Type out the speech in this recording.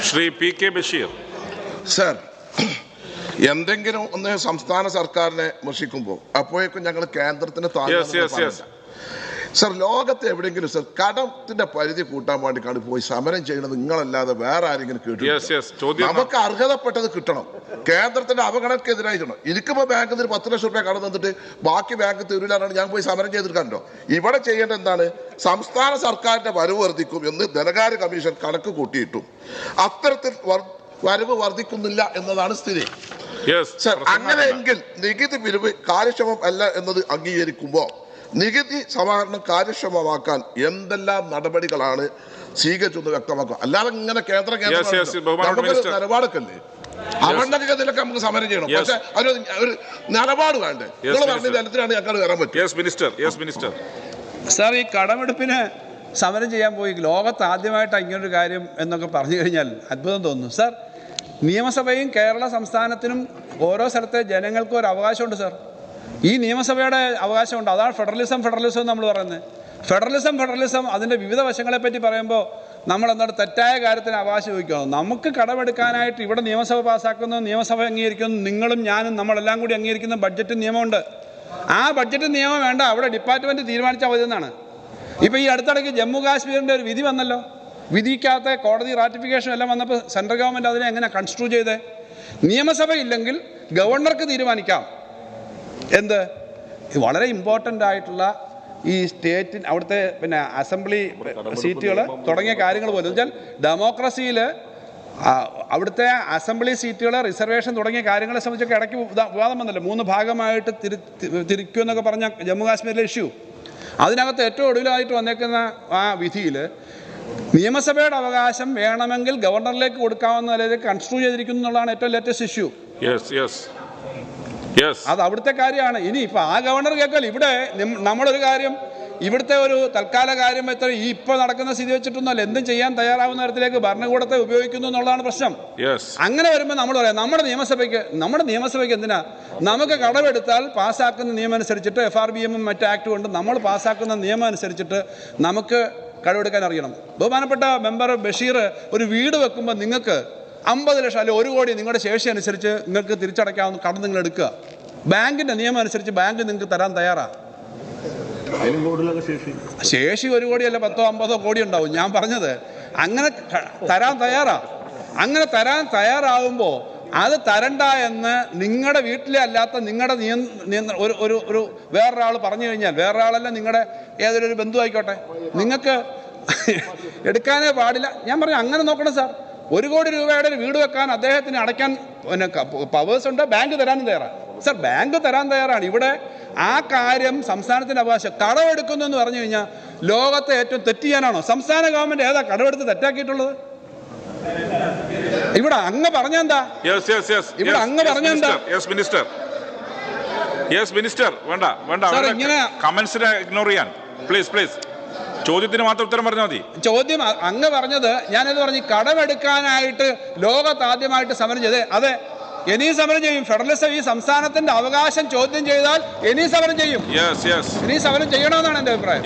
Shri P.K. Basheer. Sir, എന്തെങ്കിലും ഒന്ന് സംസ്ഥാന സർക്കാരിനെ വിമർശിക്കുമ്പോൾ അപ്പോഴേക്കും ഞങ്ങൾ കേന്ദ്രത്തിന് സർ, ലോകത്ത് എവിടെയെങ്കിലും സർ കടത്തിന്റെ പരിധി കൂട്ടാൻ വേണ്ടിക്കാണ് പോയി സമരം ചെയ്യുന്നത് നിങ്ങളല്ലാതെ വേറെ ആരെങ്കിലും കേട്ടു? നമുക്ക് അർഹതപ്പെട്ടത് കിട്ടണം. കേന്ദ്രത്തിന്റെ അവഗണനക്കെതിരായിട്ടാണ്. എനിക്കിപ്പോ ബാങ്കിൽ നിന്ന് 10 ലക്ഷം രൂപ കടം തന്നിട്ട് ബാക്കി ബാങ്ക് തരൂലാണ് ഞാൻ പോയി സമരം ചെയ്തിട്ടുണ്ടോ? ഇവിടെ ചെയ്യേണ്ടത് എന്താണ്? സംസ്ഥാന സർക്കാരിന്റെ വരവ് വർദ്ധിക്കും എന്ന് ധനകാര്യ കമ്മീഷൻ കണക്ക് കൂട്ടിയിട്ടു. അത്തരത്തിൽ വരവ് വർദ്ധിക്കുന്നില്ല എന്നതാണ് സ്ഥിതി. സർ, അങ്ങനെയെങ്കിൽ നികുതി പിരിവ് കാര്യക്ഷമം അല്ല എന്നത് അംഗീകരിക്കുമ്പോൾ നികുതി സമാഹരണം കാര്യക്ഷമമാക്കാൻ എന്തെല്ലാം നടപടികളാണ് സ്വീകരിച്ചെന്ന് വ്യക്തമാക്കുക. അല്ലാതെ ഇങ്ങനെ കേന്ദ്ര നിലപാടൊക്കെ അല്ലേ അവണ്ടൊക്കെ ഇതിലൊക്കെ നമുക്ക് സമരം ചെയ്യണം. പക്ഷെ ഒരു നിലപാട് വേണ്ടേ? നിങ്ങൾ പറഞ്ഞ തലത്തിലാണ് ഞങ്ങൾക്ക് വരാൻ പറ്റും. സാർ, ഈ കടമെടുപ്പിന് സമരം ചെയ്യാൻ പോയി ലോകത്ത് ആദ്യമായിട്ട് ഇങ്ങനൊരു കാര്യം എന്നൊക്കെ പറഞ്ഞു കഴിഞ്ഞാൽ അത്ഭുതം തോന്നുന്നു. സാർ, നിയമസഭയും കേരള സംസ്ഥാനത്തിനും ഓരോ സ്ഥലത്തെ ജനങ്ങൾക്കും ഒരു അവകാശമുണ്ട്. സാർ, ഈ നിയമസഭയുടെ അവകാശമുണ്ട്. അതാണ് ഫെഡറലിസം നമ്മൾ പറയുന്നത്. ഫെഡറലിസം അതിൻ്റെ വിവിധ വശങ്ങളെപ്പറ്റി പറയുമ്പോൾ നമ്മൾ എന്താണ് തെറ്റായ കാര്യത്തിന് അവകാശം ചോദിക്കണം. നമുക്ക് കടമെടുക്കാനായിട്ട് ഇവിടെ നിയമസഭ പാസ്സാക്കുന്നു, നിയമസഭ അംഗീകരിക്കുന്നു, നിങ്ങളും ഞാനും നമ്മളെല്ലാം കൂടി അംഗീകരിക്കുന്ന ബഡ്ജറ്റ് നിയമമുണ്ട്. ആ ബഡ്ജറ്റ് നിയമം വേണ്ട, അവിടെ ഡിപ്പാർട്ട്മെൻറ്റ് തീരുമാനിച്ചാൽ മതി എന്നാണ്. ഇപ്പോൾ ഈ അടുത്തിടയ്ക്ക് ജമ്മു കാശ്മീരിൻ്റെ ഒരു വിധി വന്നല്ലോ. വിധിക്കകത്ത് കോടതി റാറ്റിഫിക്കേഷൻ എല്ലാം വന്നപ്പോൾ സെൻട്രൽ ഗവൺമെൻറ് അതിനെ എങ്ങനെ കൺസ്ട്രൂ ചെയ്തേ? നിയമസഭ ഇല്ലെങ്കിൽ ഗവർണർക്ക് തീരുമാനിക്കാം. എന്ത്? വളരെ ഇമ്പോർട്ടൻ്റ് ആയിട്ടുള്ള ഈ സ്റ്റേറ്റിന് അവിടുത്തെ അസംബ്ലി സീറ്റുകൾ തുടങ്ങിയ കാര്യങ്ങൾ പോലും വെച്ചാൽ ഡെമോക്രസിയിൽ അവിടുത്തെ അസംബ്ലി സീറ്റുകൾ റിസർവേഷൻ തുടങ്ങിയ കാര്യങ്ങളെ സംബന്ധിച്ചൊക്കെ ഇടയ്ക്ക് വിവാദം വന്നല്ലോ. 3 ഭാഗമായിട്ട് തിരിക്കുമെന്നൊക്കെ പറഞ്ഞ ജമ്മു കാശ്മീരിലെ ഇഷ്യൂ. അതിനകത്ത് ഏറ്റവും ഒടുവിലായിട്ട് വന്നേക്കുന്ന ആ വിധിയിൽ നിയമസഭയുടെ അവകാശം വേണമെങ്കിൽ ഗവർണറിലേക്ക് കൊടുക്കാവുന്ന നിലയിലേക്ക് കൺസ്ട്രൂ ചെയ്തിരിക്കുന്നു എന്നുള്ളതാണ് ഏറ്റവും ലേറ്റസ്റ്റ് ഇഷ്യൂ. അത് അവിടുത്തെ കാര്യമാണ്. ഇനി ഇപ്പം ആ ഗവർണർ കേൾക്കാൽ ഇവിടെ നമ്മളൊരു കാര്യം ഇവിടുത്തെ ഒരു തൽക്കാല കാര്യം എത്ര ഈ ഇപ്പോൾ നടക്കുന്ന സ്ഥിതി വെച്ചിട്ടൊന്നുമല്ല, എന്തും ചെയ്യാൻ തയ്യാറാവുന്ന തരത്തിലേക്ക് ഭരണകൂടത്തെ ഉപയോഗിക്കുന്നു എന്നുള്ളതാണ് പ്രശ്നം. അങ്ങനെ വരുമ്പോൾ നമ്മൾ പറയാം നമ്മുടെ നിയമസഭയ്ക്ക് എന്തിനാ? നമുക്ക് കടമെടുത്താൽ പാസ്സാക്കുന്ന നിയമം അനുസരിച്ചിട്ട് FRBM മറ്റ് ആക്ട് കൊണ്ട് നമ്മൾ പാസ്സാക്കുന്ന നിയമം അനുസരിച്ചിട്ട് നമുക്ക് കടമെടുക്കാൻ അറിയണം. ബഹുമാനപ്പെട്ട മെമ്പർ ബഷീർ, ഒരു വീട് വെക്കുമ്പോൾ നിങ്ങൾക്ക് 50 ലക്ഷം അല്ലെങ്കിൽ 1 കോടി നിങ്ങളുടെ ശേഷി അനുസരിച്ച് നിങ്ങൾക്ക് തിരിച്ചടയ്ക്കാവുന്ന കടം നിങ്ങൾ എടുക്കുക. ബാങ്കിൻ്റെ നിയമം അനുസരിച്ച് ബാങ്ക് നിങ്ങൾക്ക് തരാൻ തയ്യാറാണ്. ശേഷി 1 കോടിയല്ല 10-50 കോടി ഉണ്ടാവും. ഞാൻ പറഞ്ഞത് അങ്ങനെ തരാൻ തയ്യാറാവുമ്പോൾ അത് തരണ്ട എന്ന് നിങ്ങളുടെ വീട്ടിലെ അല്ലാത്ത നിങ്ങളുടെ ഒരു വേറൊരാൾ പറഞ്ഞു കഴിഞ്ഞാൽ, വേറൊരാളല്ല നിങ്ങളുടെ ഏതൊരു ബന്ധു ആയിക്കോട്ടെ, നിങ്ങൾക്ക് എടുക്കാനേ പാടില്ല. ഞാൻ പറഞ്ഞു അങ്ങനെ നോക്കണം സാർ. 1 കോടി രൂപയുടെ ഒരു വീട് വെക്കാൻ അദ്ദേഹത്തിന് അടയ്ക്കാൻ പവേഴ്സ് ഉണ്ട്. ബാങ്ക് തരാനും തയ്യാറാണ്. സാർ, ബാങ്ക് തരാൻ തയ്യാറാണ്. ഇവിടെ ആ കാര്യം സംസ്ഥാനത്തിൻ്റെ അവകാശം. കടമെടുക്കുന്നു എന്ന് പറഞ്ഞു കഴിഞ്ഞാൽ ലോകത്തെ ഏറ്റവും തെറ്റ് ചെയ്യാനാണോ? സംസ്ഥാന ഗവൺമെൻറ് ഏതാ കടമെടുത്ത് തെറ്റാക്കിയിട്ടുള്ളത്? ഇവിടെ അങ്ങ് പറഞ്ഞെന്താ? ഇവിടെ അങ്ങ് പറഞ്ഞെന്താ? ഇങ്ങനെ കമന്റ്സിനെ ഇഗ്നോർ ചെയ്യാൻ പ്ലീസ്. ചോദ്യത്തിന് മാത്രം ഉത്തരം പറഞ്ഞാൽ മതി. ചോദ്യം അങ്ങ് പറഞ്ഞത് ഞാനത് പറഞ്ഞു, കടമെടുക്കാനായിട്ട് ലോകത്ത് ആദ്യമായിട്ട് സമരം ചെയ്തേ. അതെ, ഇനിയും സമരം ചെയ്യും. ഫെഡറലിസം ഈ സംസ്ഥാനത്തിന്റെ അവകാശം ചോദ്യം ചെയ്താൽ ഇനിയും സമരം ചെയ്യും. ഇനിയും സമരം ചെയ്യണമെന്നാണ് എൻ്റെ അഭിപ്രായം.